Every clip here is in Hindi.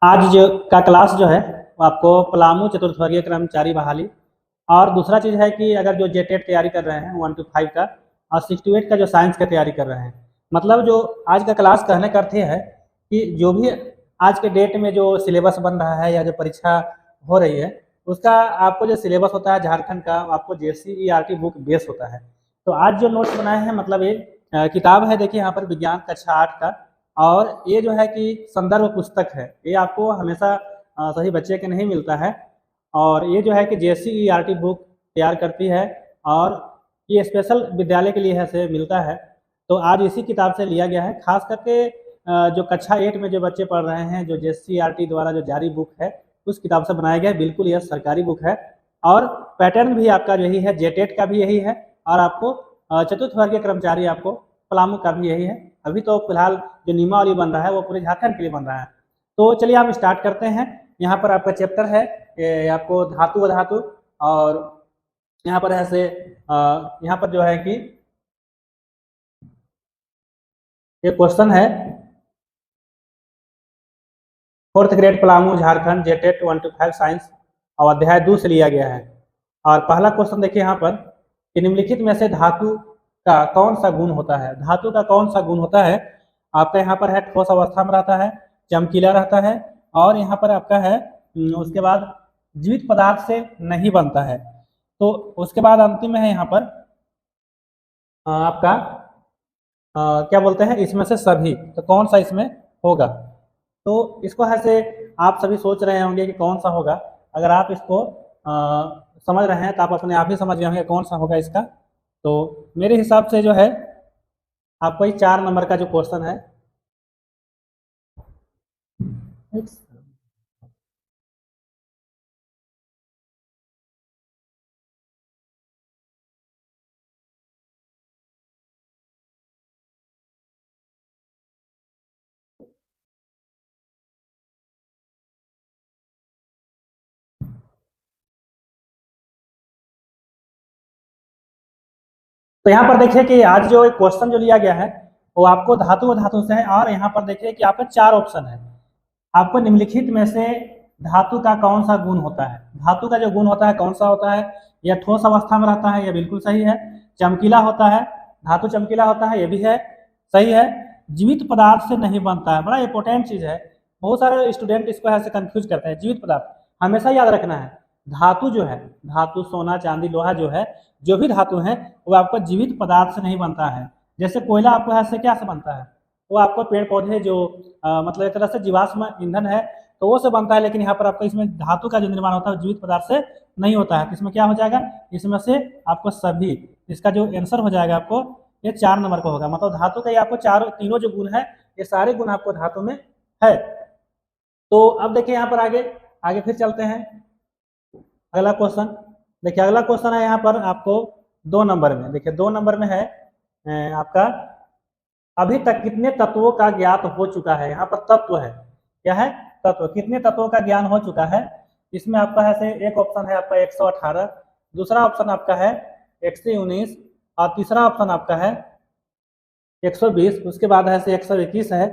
आज जो का क्लास जो है वो आपको पलामू चतुर्थवर्गीय कर्मचारी बहाली और दूसरा चीज़ है कि अगर जो जेटेट तैयारी कर रहे हैं 1 to 5 का और 6 to 8 का जो साइंस का तैयारी कर रहे हैं, मतलब जो आज का क्लास कहने का अर्थ ये है कि जो भी आज के डेट में जो सिलेबस बन रहा है या जो परीक्षा हो रही है उसका आपको जो सिलेबस होता है झारखंड का आपको JCERT बुक बेस होता है। तो आज जो नोट्स बनाए हैं मतलब ये किताब है, देखिए यहाँ पर विज्ञान कक्षा 8 का, और ये जो है कि संदर्भ पुस्तक है, ये आपको हमेशा सही बच्चे के नहीं मिलता है। और ये जो है कि JCERT बुक तैयार करती है और ये स्पेशल विद्यालय के लिए है से मिलता है। तो आज इसी किताब से लिया गया है, खास करके जो कक्षा 8 में जो बच्चे पढ़ रहे हैं, जो JCERT द्वारा जो जारी बुक है उस किताब से बनाया गया है। बिल्कुल यह सरकारी बुक है और पैटर्न भी आपका यही है, जेटेट का भी यही है और आपको चतुर्थ वर्गीय कर्मचारी आपको पलामू का भी यही है। अभी तो फिलहाल जो नियमावली बन रहा है वो पूरे झारखंड के लिए बन रहा है। तो चलिए हम स्टार्ट करते हैं। यहाँ पर आपका चैप्टर है आपको धातु अधातु, और यहाँ पर है से यहाँ पर जो है कि ये क्वेश्चन है 4th grade Palamu Jharkhand JTET 1 to 5 science और अध्याय 2 से लिया गया है। और पहला क्वेश्चन देखिए यहाँ पर कि निम्नलिखित में से धातु का कौन सा गुण होता है। धातु का कौन सा गुण होता है? आपका यहाँ पर है ठोस अवस्था में रहता है, चमकीला रहता है, और यहाँ पर आपका है उसके बाद जीवित पदार्थ से नहीं बनता है। तो उसके बाद अंतिम में है यहाँ पर आपका क्या बोलते हैं, इसमें से सभी, तो कौन सा इसमें होगा? तो इसको ऐसे आप सभी सोच रहे होंगे कि कौन सा होगा। अगर आप इसको समझ रहे हैं तो आप अपने आप ही समझ गए होंगे कौन सा होगा इसका। तो मेरे हिसाब से जो है आपको ये 4 नंबर का जो क्वेश्चन है, तो यहाँ पर देखिए कि आज जो एक क्वेश्चन जो लिया गया है वो आपको धातु व धातु से है, और यहाँ पर देखिए कि आपका 4 ऑप्शन है। आपको निम्नलिखित में से धातु का कौन सा गुण होता है? धातु का जो गुण होता है कौन सा होता है? यह ठोस अवस्था में रहता है, यह बिल्कुल सही है। चमकीला होता है, धातु चमकीला होता है, यह भी है, सही है। जीवित पदार्थ से नहीं बनता है, बड़ा इंपॉर्टेंट चीज है। बहुत सारे स्टूडेंट इसको ऐसे कंफ्यूज करते हैं। जीवित पदार्थ हमेशा याद रखना है, धातु जो है, धातु सोना चांदी लोहा जो है, जो भी धातु है वो आपको जीवित पदार्थ से नहीं बनता है। जैसे कोयला आपको ऐसे क्या से बनता है? वो आपको पेड़ पौधे जो मतलब एक तरह से जीवाश्म ईंधन है तो वो से बनता है, लेकिन यहाँ पर आपको इसमें धातु का जो निर्माण होता है जीवित पदार्थ से नहीं होता है। तो इसमें क्या हो जाएगा? इसमें से आपको सभी, इसका जो आंसर हो जाएगा आपको ये 4 नंबर का होगा। मतलब धातु का ये आपको चारों तीनों जो गुण है ये सारे गुण आपको धातु में है। तो अब देखिए यहाँ पर आगे आगे फिर चलते हैं। अगला क्वेश्चन देखिए, अगला क्वेश्चन है यहाँ पर आपको 2 नंबर में। देखिए 2 नंबर में है आपका अभी तक कितने तत्वों का ज्ञात हो चुका है। यहाँ पर तत्व है, क्या है? तत्व। कितने तत्वों का ज्ञान हो चुका है? इसमें आपका है से एक ऑप्शन है आपका 118, दूसरा ऑप्शन आपका है 119 और तीसरा ऑप्शन आपका है 120, उसके बाद है से 121 है।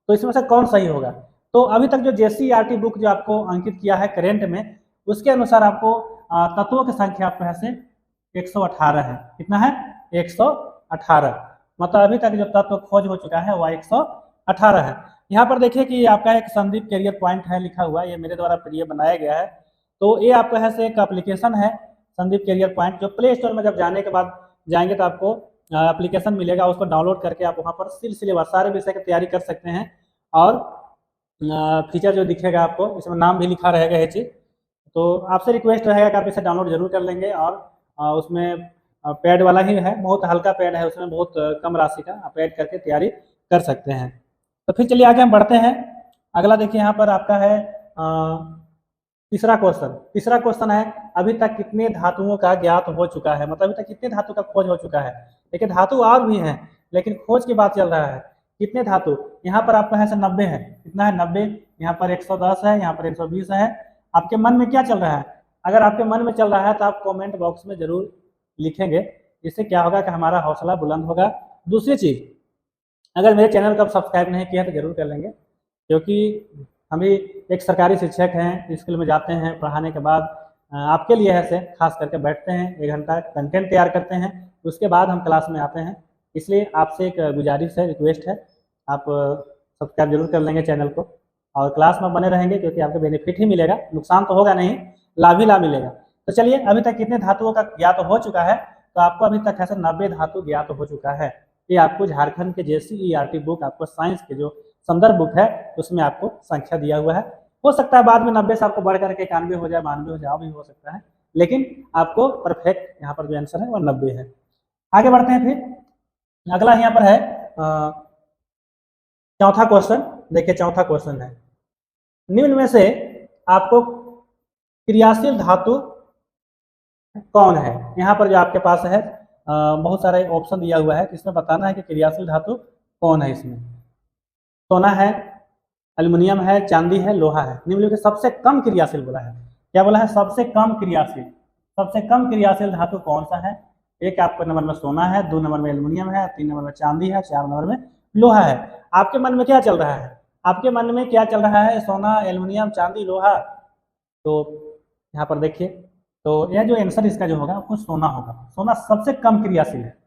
तो इसमें से कौन सही होगा? तो अभी तक जो JCERT बुक जो आपको अंकित किया है करेंट में, उसके अनुसार आपको तत्वों की संख्या आपको है से 118 है। कितना है? 118। मतलब अभी तक जो तत्व खोज हो चुका है वह 118 है। यहाँ पर देखिए कि आपका एक संदीप कैरियर पॉइंट है लिखा हुआ, ये मेरे द्वारा PDF बनाया गया है। तो ये आपका है से एक एप्लीकेशन है संदीप कैरियर पॉइंट, जो प्ले स्टोर में जब जाने के बाद जाएंगे तो आपको एप्लीकेशन मिलेगा, उसको डाउनलोड करके आप वहाँ पर सिलसिलेवार सारे विषय की तैयारी कर सकते हैं। और फीचर जो दिखेगा आपको, इसमें नाम भी लिखा रहेगा ये चीज़। तो आपसे रिक्वेस्ट रहेगा कि आप इसे डाउनलोड जरूर कर लेंगे। और उसमें पैड वाला ही है, बहुत हल्का पैड है, उसमें बहुत कम राशि का आप ऐड करके तैयारी कर सकते हैं। तो फिर चलिए आगे हम बढ़ते हैं। अगला देखिए यहाँ पर आपका है तीसरा क्वेश्चन। तीसरा क्वेश्चन है अभी तक कितने धातुओं का ज्ञात हो चुका है। मतलब अभी तक कितने धातु का खोज हो चुका है। देखिए धातु और भी हैं लेकिन खोज की बात चल रहा है। कितने धातु? यहाँ पर आपका है 90 है। कितना है? 90। यहाँ पर 110 है, यहाँ पर 120 है। आपके मन में क्या चल रहा है? अगर आपके मन में चल रहा है तो आप कमेंट बॉक्स में जरूर लिखेंगे, इससे क्या होगा कि हमारा हौसला बुलंद होगा। दूसरी चीज़, अगर मेरे चैनल को आप सब्सक्राइब नहीं किया तो जरूर कर लेंगे, क्योंकि हम भी एक सरकारी शिक्षक हैं, स्कूल में जाते हैं, पढ़ाने के बाद आपके लिए ऐसे खास करके बैठते हैं, 1 घंटा कंटेंट तैयार करते हैं, उसके बाद हम क्लास में आते हैं। इसलिए आपसे एक गुजारिश है, रिक्वेस्ट है, आप सब्सक्राइब जरूर कर लेंगे चैनल को और क्लास में बने रहेंगे, क्योंकि आपको बेनिफिट ही मिलेगा, नुकसान तो होगा नहीं, लाभ ही लाभ मिलेगा। तो चलिए, अभी तक कितने धातुओं का ज्ञात हो चुका है, तो आपको अभी तक ऐसे 90 धातु ज्ञात हो चुका है। ये आपको झारखंड के JCERT बुक, आपको साइंस के जो संदर्भ बुक है उसमें आपको संख्या दिया हुआ है। हो सकता है बाद में 90 से आपको बढ़ करके 91 हो जाए, 92 हो जाए, भी हो सकता है, लेकिन आपको परफेक्ट यहाँ पर जो आंसर है वो 90 है। आगे बढ़ते हैं, फिर अगला यहाँ पर है चौथा क्वेश्चन। देखिए, चौथा क्वेश्चन है, निम्न में से आपको क्रियाशील धातु कौन है। यहाँ पर जो आपके पास है बहुत सारे ऑप्शन दिया हुआ है, इसमें बताना है कि क्रियाशील धातु कौन है। इसमें सोना है, एल्युमिनियम है, चांदी है, लोहा है। निम्नलिखित सबसे कम क्रियाशील बोला है। क्या बोला है? सबसे कम क्रियाशील। सबसे कम क्रियाशील धातु कौन सा है? एक आपको नंबर में सोना है, 2 नंबर में एल्युमिनियम है, 3 नंबर में चांदी है, 4 नंबर में लोहा है। आपके मन में क्या चल रहा है? आपके मन में क्या चल रहा है? सोना, एल्युमिनियम, चांदी, लोहा। तो यहाँ पर देखिए, तो यह जो आंसर इसका जो होगा वो सोना होगा। सोना सबसे कम क्रियाशील है।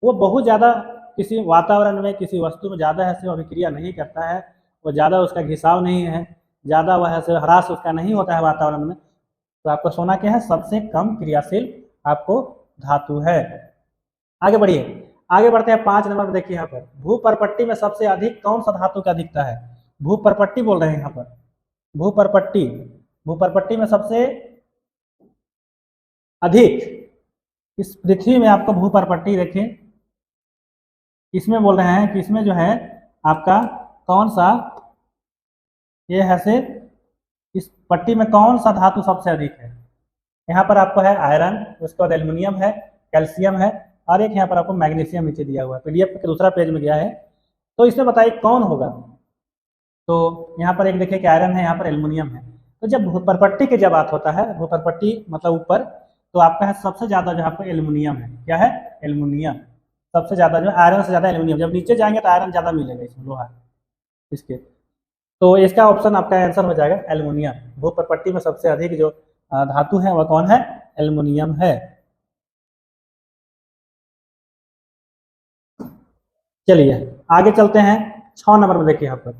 वो बहुत ज़्यादा किसी वातावरण में, किसी वस्तु में ज़्यादा ऐसे अभिक्रिया नहीं करता है, वो ज़्यादा उसका घिसाव नहीं है, ज़्यादा वह ऐसे ह्रास उसका नहीं होता है वातावरण में। तो आपको सोना क्या है? सबसे कम क्रियाशील आपको धातु है। आगे बढ़िए, आगे बढ़ते हैं 5 नंबर में। देखिए यहाँ पर भूपर्पट्टी में सबसे अधिक कौन सा धातु का दिखता है? भूपर्पट्टी बोल रहे हैं यहाँ पर, भूपर्पट्टी। भूपर्पट्टी में सबसे अधिक इस पृथ्वी में आपको भूपर्पट्टी, देखिए इसमें बोल रहे हैं कि इसमें जो है आपका कौन सा, ये है से इस पट्टी में कौन सा धातु सबसे अधिक है? यहाँ पर आपको है आयरन, उसके बाद एल्युमिनियम है, कैल्शियम है, और एक यहाँ पर आपको मैग्नीशियम नीचे दिया हुआ है। PDF के दूसरा पेज में गया है, तो इसमें बताइए कौन होगा। तो यहाँ पर एक देखिए कि आयरन है, यहाँ पर एल्युमिनियम है। तो जब भूपर्पट्टी की जब बात होता है, भूपर्पट्टी मतलब ऊपर, तो आपका है सबसे ज़्यादा जो आपको एल्युमिनियम है। क्या है? एल्युमिनियम सबसे ज़्यादा, जो आयरन से ज़्यादा एल्युमिनियम। जब नीचे जाएंगे तो आयरन ज़्यादा मिलेगा इसमें, लोहा इसके। तो इसका ऑप्शन आपका आंसर हो जाएगा एल्युमिनियम। भूपर्पट्टी में सबसे अधिक जो धातु है वह कौन है? एल्युमिनियम है। चलिए आगे चलते हैं 6 नंबर में। देखिए यहाँ पर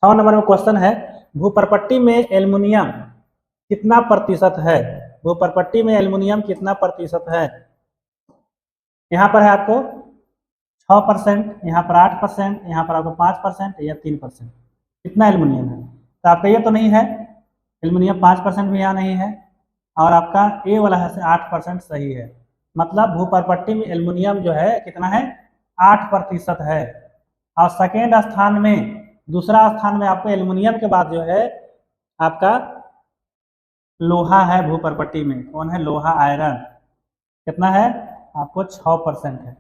6 नंबर में क्वेश्चन है, भूपर्पट्टी में एल्युमिनियम कितना प्रतिशत है? भूपर्पट्टी में एल्युमिनियम कितना प्रतिशत है? यहाँ पर है आपको 6%, यहाँ पर 8%, यहाँ पर आपको 5% या 3%। कितना एल्युमिनियम है? तो आपका ये तो नहीं है, एल्युमिनियम 5% भी यहाँ नहीं है, और आपका ए वाला है से 8% सही है। मतलब भूपर्पट्टी में एल्युमिनियम जो है कितना है? 8% है। और सेकेंड स्थान में, दूसरा स्थान में आपको एल्युमिनियम के बाद जो है आपका लोहा है। भूपर्पट्टी में कौन है? लोहा, आयरन। कितना है? आपको 6% है।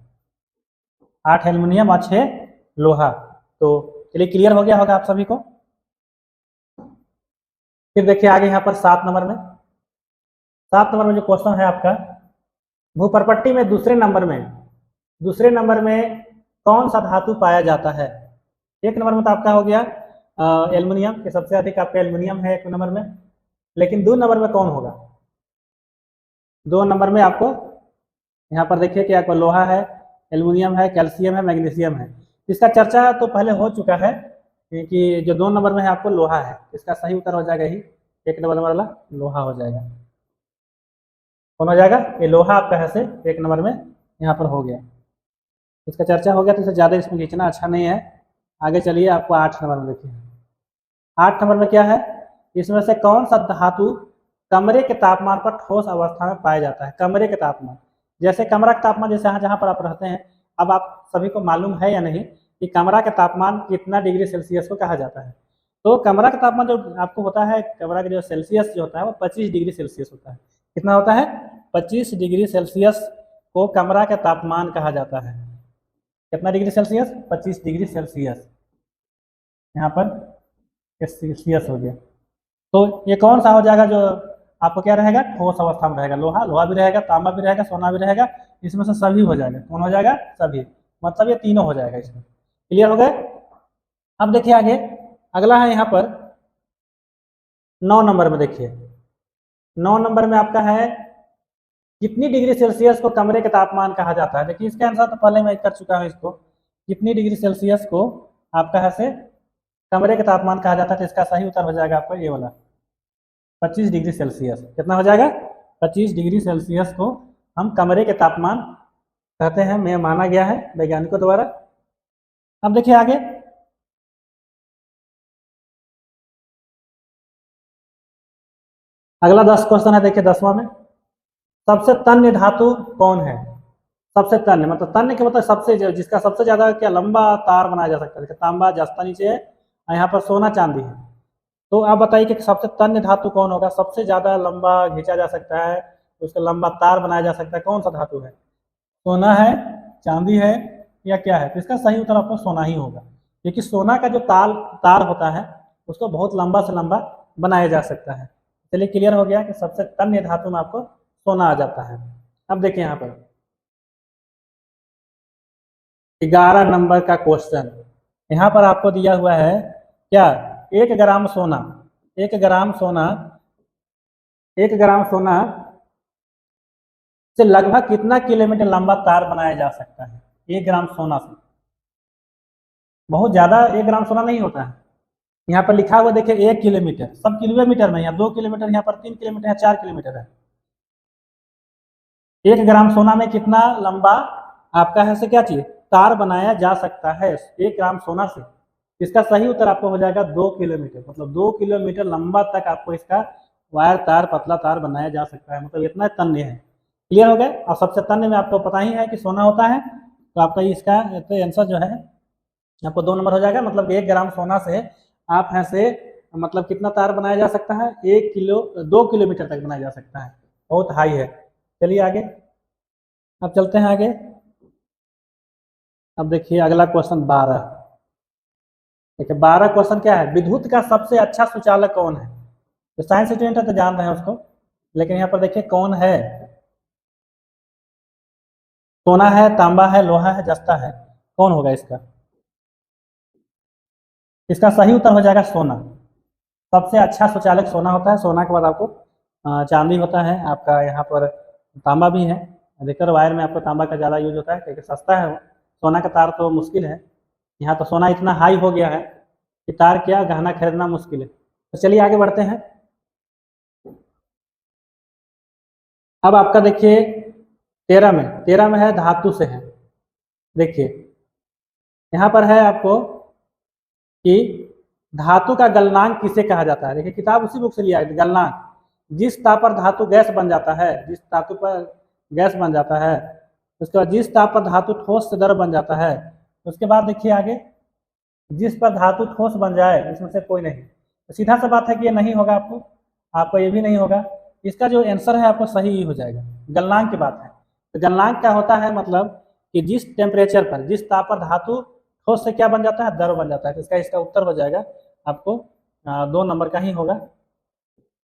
8 एल्युमिनियम और 6 लोहा। तो चलिए, क्लियर हो गया होगा आप सभी को। फिर देखिए आगे यहाँ पर 7 नंबर में। 7 नंबर में जो क्वेश्चन है आपका, भूपर्पट्टी में दूसरे नंबर में कौन सा धातु पाया जाता है? 1 नंबर में तो आपका हो गया एल्युमिनियम, के सबसे अधिक आपका एल्युमिनियम है 1 नंबर में। लेकिन 2 नंबर में कौन होगा? 2 नंबर में आपको यहाँ पर देखिए कि आपको लोहा है, एल्युमिनियम है, कैल्शियम है, मैग्नीशियम है। इसका चर्चा तो पहले हो चुका है कि जो 2 नंबर में है आपको लोहा है। इसका सही उत्तर हो जाएगा ही 1 नंबर वाला लोहा हो जाएगा। कौन हो जाएगा? ये लोहा आपका है से 1 नंबर में यहाँ पर हो गया। इसका चर्चा हो गया, तो इसे ज़्यादा इसमें खींचना अच्छा नहीं है। आगे चलिए, आपको 8 नंबर में देखिए। 8 नंबर में क्या है? इसमें से कौन सा धातु कमरे के तापमान पर ठोस अवस्था में पाया जाता है? कमरे के तापमान, जैसे कमरा का तापमान, जैसे जहाँ पर आप रहते हैं, अब आप सभी को मालूम है या नहीं कि कमरा का तापमान कितना डिग्री सेल्सियस को कहा जाता है? तो कमरा का तापमान जो आपको होता है, कमरा का जो सेल्सियस जो होता है वो 25 डिग्री सेल्सियस होता है। कितना होता है? 25 डिग्री सेल्सियस को कमरा का तापमान कहा जाता है। कितना डिग्री सेल्सियस? 25 degree Celsius. यहाँ पर सेल्सियस हो गया। तो ये कौन सा हो जाएगा जो आपको क्या रहेगा? ठोस अवस्था में रहेगा। लोहा भी रहेगा, तांबा भी रहेगा, सोना भी रहेगा। इसमें से सभी हो जाएगा। कौन हो जाएगा? सभी। मतलब ये तीनों हो जाएगा इसमें। क्लियर हो गए? अब देखिए आगे अगला है यहाँ पर 9 नंबर में। देखिए 9 नंबर में आपका है कितनी डिग्री सेल्सियस को कमरे के तापमान कहा जाता है। देखिए इसका आंसर तो पहले मैं कर चुका हूँ इसको। कितनी डिग्री सेल्सियस को आपका है से कमरे के तापमान कहा जाता है, तो इसका सही उत्तर हो जाएगा आपको ये वाला 25 डिग्री सेल्सियस। कितना हो जाएगा? 25 डिग्री सेल्सियस को हम कमरे के तापमान कहते हैं, में माना गया है वैज्ञानिकों द्वारा। अब देखिए आगे अगला 10 क्वेश्चन है। देखिए 10वां में सबसे तन्य धातु कौन है? सबसे तन्य मतलब तन्य के मतलब सबसे जिसका सबसे ज्यादा क्या लंबा तार बनाया जा सकता है। देखिए तांबा जस्ता नीचे है और यहाँ पर सोना चांदी है। तो आप बताइए कि सबसे तन्य धातु कौन होगा? सबसे ज्यादा लंबा खींचा जा सकता है, उसका लंबा तार बनाया जा सकता है, कौन सा धातु है? सोना है, चांदी है, या क्या है? तो इसका सही उत्तर आपको सोना ही होगा, क्योंकि सोना का जो तार होता है उसको बहुत लंबा से लंबा बनाया जा सकता है। चलिए क्लियर हो गया कि सबसे तन्य धातु में आपको सोना आ जाता है। अब देखिए यहाँ पर 11 नंबर का क्वेश्चन। यहाँ पर आपको दिया हुआ है क्या? 1 ग्राम सोना, 1 ग्राम सोना, 1 ग्राम सोना से लगभग कितना किलोमीटर लंबा तार बनाया जा सकता है? 1 ग्राम सोना से बहुत ज्यादा 1 ग्राम सोना नहीं होता है। यहाँ पर लिखा हुआ देखिए 1 किलोमीटर, सब किलोमीटर में, यहाँ 2 किलोमीटर, यहाँ पर 3 किलोमीटर, यहाँ 4 किलोमीटर है। 1 ग्राम सोना में कितना लंबा आपका है से क्या चाहिए तार बनाया जा सकता है 1 ग्राम सोना से? इसका सही उत्तर आपको हो जाएगा 2 किलोमीटर। मतलब 2 किलोमीटर लंबा तक आपको इसका वायर तार, पतला तार बनाया जा सकता है। मतलब इतना तन्य है। क्लियर हो गया? और सबसे तन्य में आपको पता ही है कि सोना होता है, तो आपका इसका आंसर जो है आपको 2 नंबर हो जाएगा। मतलब 1 ग्राम सोना से आप है से मतलब कितना तार बनाया जा सकता है? 2 किलोमीटर तक बनाया जा सकता है। बहुत हाई है। चलिए आगे, अब चलते हैं आगे। अब देखिए अगला क्वेश्चन 12। देखिए 12 क्वेश्चन क्या है? विद्युत का सबसे अच्छा सुचालक कौन है? तो साइंस स्टूडेंट है तो जान रहे हैं उसको, लेकिन यहाँ पर देखिए कौन है? सोना है, तांबा है, लोहा है, जस्ता है, कौन होगा इसका? इसका सही उत्तर हो जाएगा सोना। सबसे अच्छा सुचालक सोना होता है। सोना के बाद आपको चांदी होता है, आपका यहाँ पर तांबा भी है। अधिकतर वायर में आपको तांबा का ज़्यादा यूज होता है क्योंकि सस्ता है वो। सोना का तार तो मुश्किल है। यहाँ तो सोना इतना हाई हो गया है कि तार क्या गहना खरीदना मुश्किल है। तो चलिए आगे बढ़ते हैं। अब आपका देखिए 13 में है धातु से है। देखिए यहाँ पर है आपको कि धातु का गलनांक किसे कहा जाता है। देखिए किताब उसी बुक से लिया है। गलनांक जिस ताप पर धातु गैस बन जाता है, जिस धातु पर गैस बन जाता है, उसके बाद जिस ताप पर धातु ठोस से द्रव बन जाता है, उसके बाद देखिए आगे जिस पर धातु ठोस बन जाए, इसमें से कोई नहीं। तो सीधा सा बात है कि ये नहीं होगा, आपको ये भी नहीं होगा। इसका जो आंसर है आपको सही ही हो जाएगा। गलनांक की बात है। तो गलनांक क्या होता है? मतलब कि जिस टेम्परेचर पर, जिस ताप पर धातु ठोस से क्या बन जाता है? द्रव बन जाता है। तो इसका उत्तर हो जाएगा आपको 2 नंबर का ही होगा,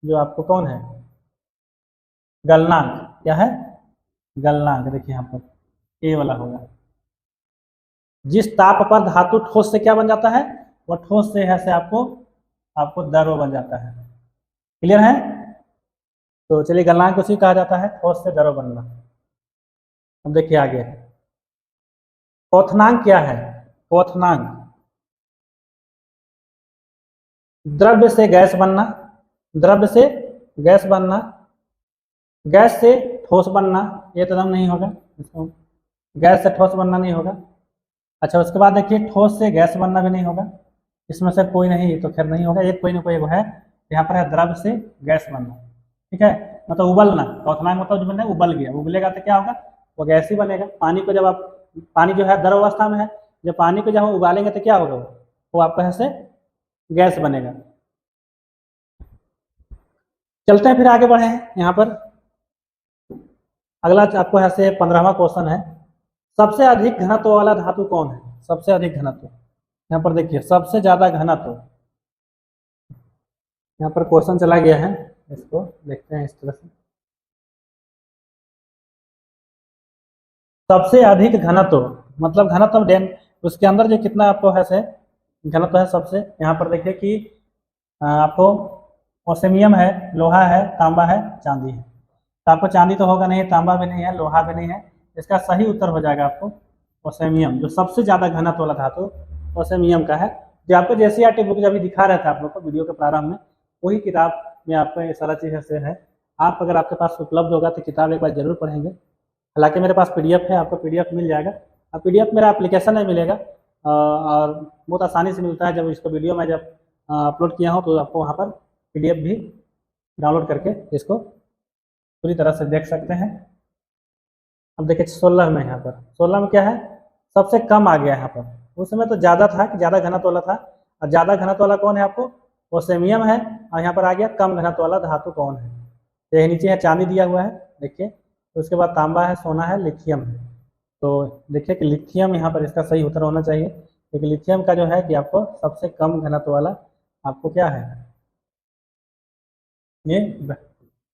जो आपको कौन है? गलनांक। क्या है? गलनांक। देखिए यहाँ पर ए वाला होगा। जिस ताप पर धातु ठोस से क्या बन जाता है? वह ठोस से है से आपको द्रव बन जाता है। क्लियर है? तो चलिए गलनांक उसी कहा जाता है, ठोस से द्रव बनना। अब देखिए आगे क्वथनांक क्या है? क्वथनांक द्रव्य से गैस बनना, द्रव्य से गैस बनना, गैस से ठोस बनना। ये तो नहीं होगा, इसको गैस से ठोस बनना नहीं होगा। अच्छा उसके बाद देखिए ठोस से गैस बनना भी नहीं होगा। इसमें से कोई नहीं, तो खैर नहीं होगा। एक कोई ना कोई है। यहाँ पर है द्रव्य से गैस बनना। ठीक है, मतलब उबलना। क्वथनांक मतलब जो बनना उबल गया, उबलेगा तो क्या होगा? वो गैस ही बनेगा। पानी को जब आप, पानी जो है द्रव अवस्था में है, जब पानी को जब हम उबालेंगे तो क्या होगा? वो आपको ऐसे गैस बनेगा। चलते हैं फिर आगे बढ़े हैं। यहाँ पर अगला आपको ऐसे 15वां क्वेश्चन है। सबसे अधिक घनत्व वाला धातु कौन है? सबसे अधिक घनत्व। यहाँ पर देखिए सबसे ज्यादा घनत्व। यहाँ पर क्वेश्चन चला गया है, इसको देखते हैं इस तरह से। सबसे अधिक घनत्व मतलब घनत्व उसके अंदर जो कितना आपको है से घनत्व है सबसे। यहाँ पर देखिए कि आपको ओसेमियम है, लोहा है, तांबा है, चांदी है। तो आपको चांदी तो होगा नहीं, तांबा भी नहीं है, लोहा भी नहीं है। इसका सही उत्तर हो जाएगा आपको ओसेमियम, जो सबसे ज़्यादा घनत्व वाला धातु ओसेमियम का है। जो आपको जेसीईआरटी बुक जब भी दिखा रहा था आप लोग को वीडियो के प्रारंभ में, वही किताब में आपको ये सारा चीज़ से है। आप अगर आपके पास उपलब्ध होगा तो किताब एक बार जरूर पढ़ेंगे। हालांकि मेरे पास पीडीएफ है, आपको पीडीएफ मिल जाएगा। अब पीडीएफ मेरा एप्लीकेशन में मिलेगा और बहुत आसानी से मिलता है। जब इसको वीडियो में जब अपलोड किया हो तो आपको वहाँ पर पीडीएफ भी डाउनलोड करके इसको पूरी तरह से देख सकते हैं। अब देखिए 16 में, यहाँ पर 16 में क्या है, सबसे कम आ गया यहाँ पर। उस समय तो ज़्यादा था कि ज़्यादा घनत्व वाला था, और ज़्यादा घनत्व वाला कौन है आपको, ओसेमियम है। और यहाँ पर आ गया कम घनत्व वाला धातु कौन है, तो यही नीचे है चांदी दिया हुआ है देखिए। तो उसके बाद तांबा है, सोना है, लिथियम है। तो देखिए कि लिथियम यहाँ पर इसका सही उत्तर होना चाहिए, क्योंकि लिथियम का जो है कि आपको सबसे कम घनत्व वाला आपको क्या है, ये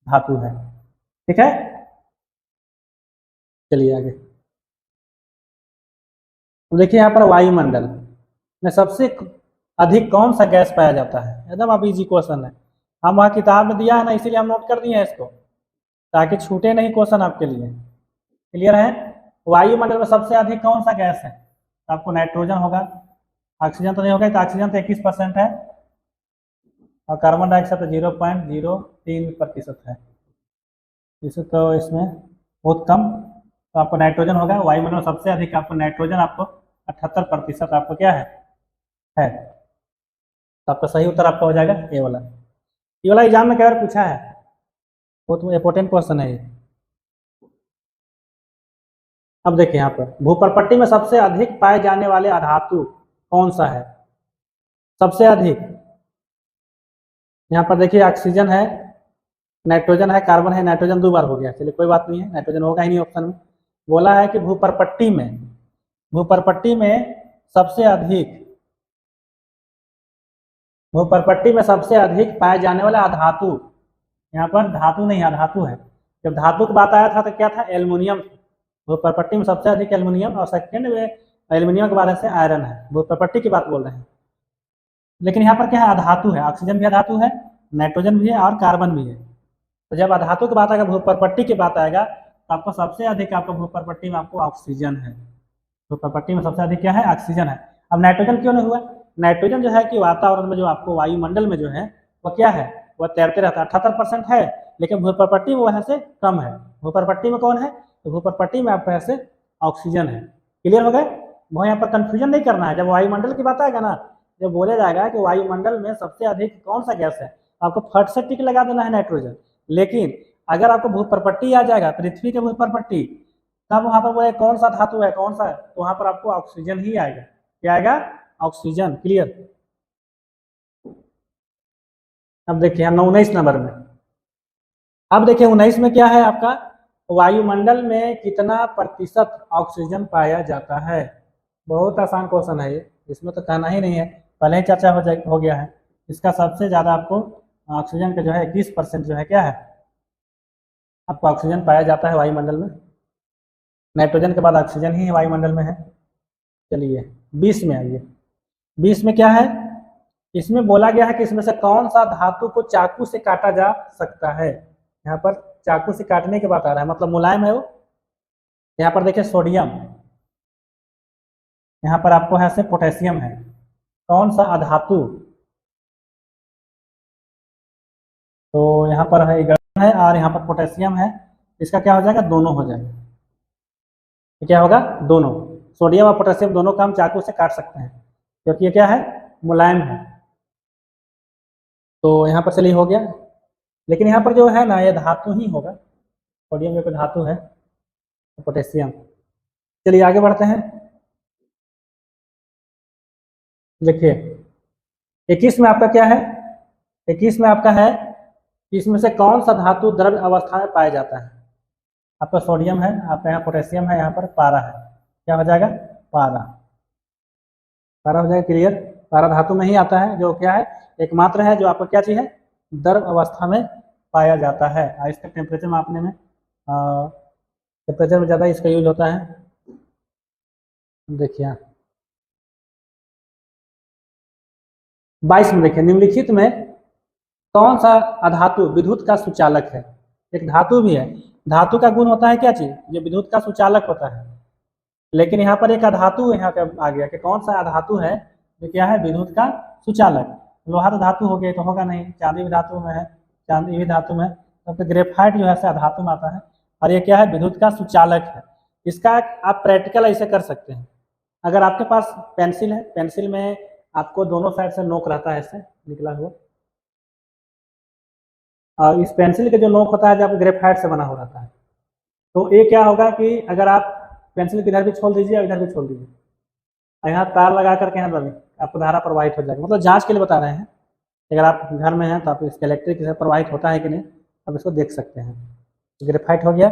धातु है। ठीक है, चलिए आगे। तो देखिए यहाँ पर वायुमंडल में सबसे अधिक कौन सा गैस पाया जाता है। एकदम अब इजी क्वेश्चन है, हम वहाँ किताब में दिया है ना, इसीलिए हम नोट कर दिए हैं इसको, ताकि छूटे नहीं क्वेश्चन आपके लिए। क्लियर है, वायुमंडल में सबसे अधिक कौन सा गैस है, तो आपको नाइट्रोजन होगा। ऑक्सीजन तो नहीं होगा, तो ऑक्सीजन तो 21% है, और कार्बन डाइऑक्साइड तो 0.03% है। इसे तो इसमें बहुत कम, तो आपको नाइट्रोजन होगा। वायुमंडल में सबसे अधिक आपको नाइट्रोजन, आपको 78% आपको क्या है। तो आपका सही उत्तर आपका हो जाएगा ये वाला। ये वाला एग्जाम में कई बार पूछा है, बहुत इंपॉर्टेंट क्वेश्चन है ये। अब देखिए यहाँ पर भूपर्पट्टी में सबसे अधिक पाए जाने वाले अधातु कौन सा है, सबसे अधिक। यहाँ पर देखिए ऑक्सीजन है, नाइट्रोजन है, कार्बन है। नाइट्रोजन 2 बार हो गया, चलिए कोई बात नहीं है, नाइट्रोजन होगा ही नहीं ऑप्शन में। बोला है कि भूपर्पट्टी में सबसे अधिक, भूपर्पट्टी में सबसे अधिक पाए जाने वाला अधातु। यहाँ पर धातु नहीं, अधातु है। जब धातु की बात आया था तो क्या था, एल्युमिनियम। भूपर्पट्टी में सबसे अधिक एल्युमिनियम, और सेकंड में एल्युमिनियम के बाद से आयरन है। भूपर्पट्टी की बात बोल रहे हैं, लेकिन यहाँ पर क्या है, अधातु है। ऑक्सीजन भी अधातु है, नाइट्रोजन भी है, और कार्बन भी है। तो जब अधातु की बात आएगा, भूपर्पट्टी की बात आएगा, तो आपको सबसे अधिक आपको भूपर्पट्टी में आपको ऑक्सीजन है। भूपर्पट्टी में सबसे अधिक क्या है, ऑक्सीजन है। अब नाइट्रोजन क्यों नहीं हुआ, नाइट्रोजन जो है कि वातावरण में जो आपको वायुमंडल में जो है वो क्या है, वह तैरते रहता है। 78% है, लेकिन भूपर्पट्टी में वह से कम है। भूपर्पट्टी में कौन है, तो भूपर्पट्टी में आपको ऐसे ऑक्सीजन है। क्लियर हो गए, वो यहाँ पर कंफ्यूजन नहीं करना है। जब वायुमंडल की बात आएगा ना, जब बोला जाएगा कि वायुमंडल में सबसे अधिक कौन सा गैस है, आपको फट से टिक लगा देना है नाइट्रोजन। लेकिन अगर आपको भूपर्पट्टी आ जाएगा, पृथ्वी के भूपर्पट्टी, तब वहां पर वो कौन सा धातु है, कौन सा है, तो वहां पर आपको ऑक्सीजन ही आएगा। क्या आएगा, ऑक्सीजन। क्लियर। अब देखिए हम 19 नंबर में, अब देखिए 19 में क्या है आपका, वायुमंडल में कितना प्रतिशत ऑक्सीजन पाया जाता है। बहुत आसान क्वेश्चन है ये, इसमें तो कहना ही नहीं है, पहले ही चर्चा हो गया है। इसका सबसे ज्यादा आपको ऑक्सीजन का जो है 21% जो है क्या है, आपको ऑक्सीजन पाया जाता है वायुमंडल में। नाइट्रोजन के बाद ऑक्सीजन ही वायुमंडल में है। चलिए 20 में आइए। 20 में क्या है, इसमें बोला गया है कि इसमें से कौन सा धातु को चाकू से काटा जा सकता है। यहाँ पर चाकू से काटने की बात आ रहा है, मतलब मुलायम है वो। यहाँ पर देखिए सोडियम, यहाँ पर आपको है से पोटेशियम है। कौन सा अधातु, तो यहाँ पर है गण है, और यहाँ पर पोटेशियम है। इसका क्या हो जाएगा, दोनों हो जाएगा। क्या होगा, दोनों। सोडियम और पोटेशियम दोनों का हम चाकू से काट सकते हैं, क्योंकि ये क्या है, मुलायम है। तो यहाँ पर चलिए हो गया, लेकिन यहाँ पर जो है ना, ये धातु ही होगा। सोडियम जो धातु है, पोटेशियम। चलिए आगे बढ़ते हैं। देखिए 21 में आपका क्या है, 21 में आपका है, इसमें से कौन सा धातु द्रव्य अवस्था में पाया जाता है। आपका सोडियम है, आपका यहाँ पोटेशियम है, यहाँ पर पारा है। क्या हो जाएगा, पारा। पारा हो जाएगा। क्लियर, पारा धातु में ही आता है, जो क्या है, एकमात्र है जो आपको क्या चाहिए, द्रव अवस्था में पाया जाता है। और इसका टेम्परेचर मापने में, टेम्परेचर में ज़्यादा इसका यूज होता है। देखिए 22 में देखिए, निम्नलिखित में कौन सा अधातु विद्युत का सुचालक है। एक धातु भी है, धातु का गुण होता है क्या चीज, जो विद्युत का सुचालक होता है, लेकिन यहाँ पर एक अधातु यहाँ पे आ गया कि कौन सा अधातु है जो क्या है, विद्युत का सुचालक। लोहा तो धातु हो गया तो होगा नहीं, चांदी भी धातु में है, चांदी भी धातु में, तो ग्रेफाइट जो है धातु में आता है, और ये क्या है, विद्युत का सुचालक है। इसका आप प्रैक्टिकल ऐसे कर सकते हैं। अगर आपके पास पेंसिल है, पेंसिल में आपको दोनों साइड से नोक रहता है ऐसे निकला हुआ, और इस पेंसिल के जो नोक होता है जब ग्रेफाइट से बना हो रहता है, तो ये क्या होगा कि अगर आप पेंसिल इधर भी छोड़ दीजिए और इधर भी छोड़ दीजिए, यहाँ तार लगा करके यहाँ पर आपको धारा प्रवाहित हो जाएगी। मतलब जांच के लिए बता रहे हैं, अगर आप घर में हैं तो आप इसका इलेक्ट्रिक से प्रवाहित होता है कि नहीं, आप इसको देख सकते हैं। ग्रेफाइट हो गया,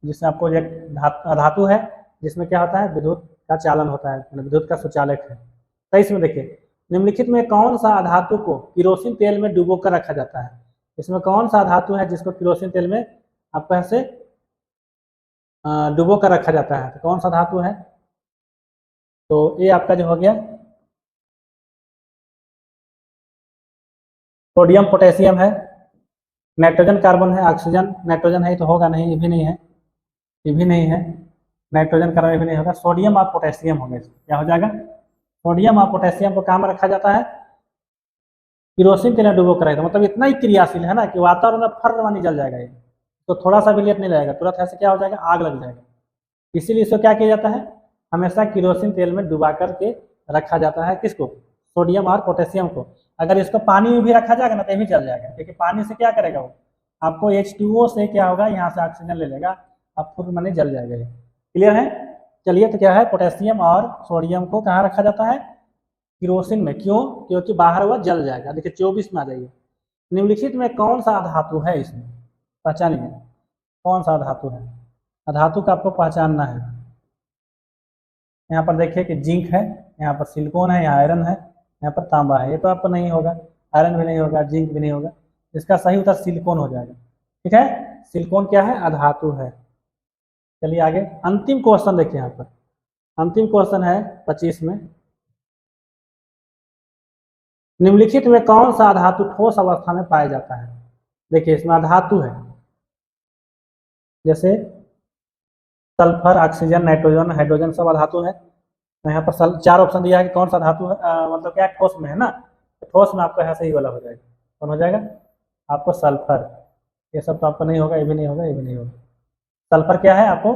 जिसमें आपको एक धातु है जिसमें क्या होता है, विद्युत का चालन होता है, विद्युत का सुचालक है। 23 में देखिए, निम्नलिखित में कौन सा धातु को किरोसिन तेल में डुबो कर रखा जाता है। इसमें कौन सा धातु है जिसको किरोसिन तेल में आपको ऐसे डुबो कर रखा जाता है, तो कौन सा धातु है, तो ये आपका जो हो गया सोडियम पोटेशियम है, नाइट्रोजन कार्बन है, ऑक्सीजन नाइट्रोजन है तो होगा नहीं, ये भी नहीं है, ये भी नहीं है, नाइट्रोजन कार्बन भी नहीं होगा, सोडियम और पोटेशियम हो गया। क्या हो जाएगा, सोडियम और पोटेशियम को कहाँ में रखा जाता है, किरोसिन तेल में डुबो कर रखा, मतलब इतना ही क्रियाशील है ना कि वातावरण में फर्र मानी जल जाएगा ये, तो थोड़ा सा भी लेट नहीं लगेगा, तुरंत ऐसे क्या हो जाएगा, आग लग जाएगा। इसीलिए इसको क्या किया जाता है, हमेशा किरोसिन तेल में डुबा करके रखा जाता है, किसको, सोडियम और पोटेशियम को। अगर इसको पानी में भी रखा जाएगा ना तो भी चल जाएगा, क्योंकि पानी से क्या करेगा वो, आपको H2O से क्या होगा, यहाँ से ऑक्सीजन ले लेगा, अब फुल माने जल जाएगा ये। क्लियर है। चलिए, तो क्या है, पोटेशियम और सोडियम को कहाँ रखा जाता है, किरोसिन में। क्यों, क्योंकि बाहर वह जल जाएगा। देखिए 24 में आ जाइए, निम्नलिखित में कौन सा धातु है, इसमें पहचानिए कौन सा धातु है। धातु का आपको पहचानना है। यहाँ पर देखिए कि जिंक है, यहाँ पर सिलिकॉन है, यहाँ आयरन है, यहाँ पर तांबा है। ये तो आपको नहीं होगा, आयरन भी नहीं होगा, जिंक भी नहीं होगा, इसका सही उत्तर सिलिकॉन हो जाएगा। ठीक है, सिलिकॉन क्या है, अधातु है। चलिए आगे, अंतिम क्वेश्चन देखिए, यहाँ पर अंतिम क्वेश्चन है 25 में, निम्नलिखित में कौन सा धातु ठोस अवस्था में पाया जाता है। देखिए इसमें धातु है, जैसे सल्फर, ऑक्सीजन, नाइट्रोजन, हाइड्रोजन सब धातु है। तो यहाँ पर 4 ऑप्शन दिया है कि कौन सा धातु है, मतलब क्या ठोस में है ना, तो ठोस में आपको यहाँ सही वाला हो जाएगा। कौन हो जाएगा, आपको सल्फर। ये सब तो आपको नहीं होगा, ये भी नहीं होगा, ये भी नहीं होगा। सल्फर क्या है, आपको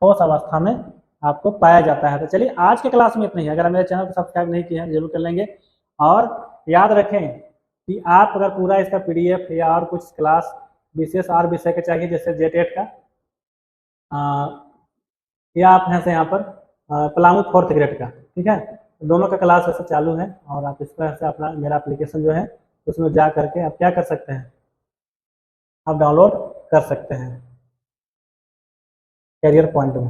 ठोस अवस्था में आपको पाया जाता है। तो चलिए आज के क्लास में इतना ही। अगर मेरे चैनल को सब्सक्राइब नहीं किया है जरूर कर लेंगे, और याद रखें कि आप अगर पूरा इसका PDF या और कुछ क्लास विशेष और विषय के चाहिए, जैसे JTET का, या आप हैं से यहाँ पर प्लामू 4th ग्रेड का, ठीक है, दोनों का क्लास वैसे चालू है, और आप इस तरह से अपना मेरा एप्लीकेशन जो है उसमें जा करके आप क्या कर सकते हैं, आप डाउनलोड कर सकते हैं कैरियर पॉइंट में।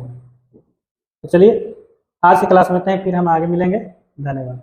तो चलिए आज की क्लास में इतना ही, फिर हम आगे मिलेंगे। धन्यवाद।